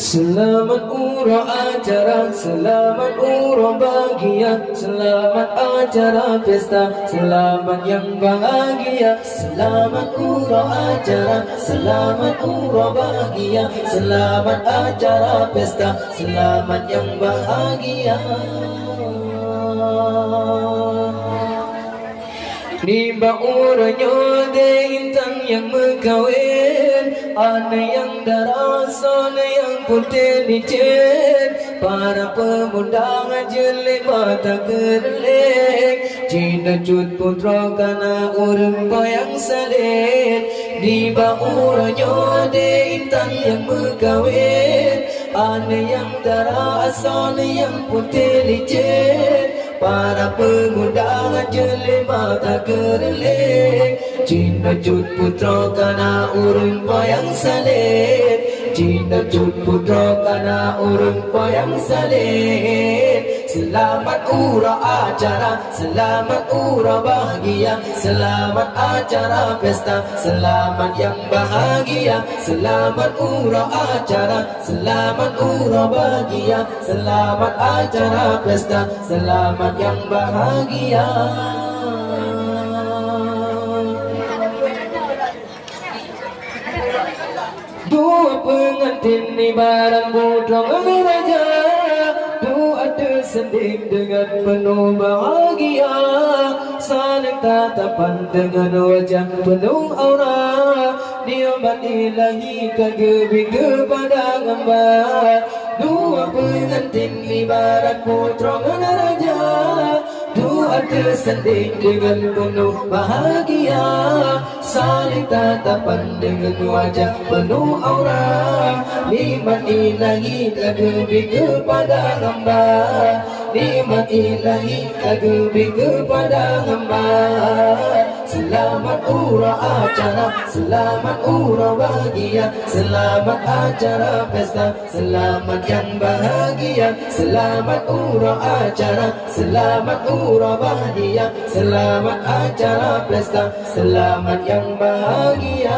Selamat urah acara, selamat urah bahagia, selamat acara pesta, selamat yang bahagia. Selamat urah acara, selamat urah bahagia, selamat acara pesta, selamat yang bahagia. Di bauranya de intan yang berkawin, ada yang darah, ada yang putih licin. Para pemuda jeli mata kerlek, Cina cut putra kana urang bayang salin. Di bauranya de intan yang berkawin, ada yang darah, ada yang putih licin. Para pemuda jeli mata kerlek, Cina cut putra kana urang bayang salin. Cina cut putra kana urang bayang salin. Selamat urah acara, selamat urah bahagia, selamat acara pesta, selamat yang bahagia. Selamat urah acara, selamat urah bahagia, selamat acara pesta, selamat yang bahagia. Dua pengantin ibarat putra raja, dua tersanding dengan penuh bahagia, saling tatapan dengan wajah penuh aura, nikmat ilahi kagumi kepada hamba. Dua pengantin ibarat putra raja, dua tersanding dengan penuh bahagia, saling tatapan dengan wajah penuh aura, nikmat ilahi kagumi kepada hamba. Nikmat ilahi kagumi kepada hamba. Selamat urah acara, selamat urah bahagia, selamat acara pesta, selamat yang bahagia. Selamat urah acara, selamat urah bahagia, selamat acara pesta, selamat yang bahagia.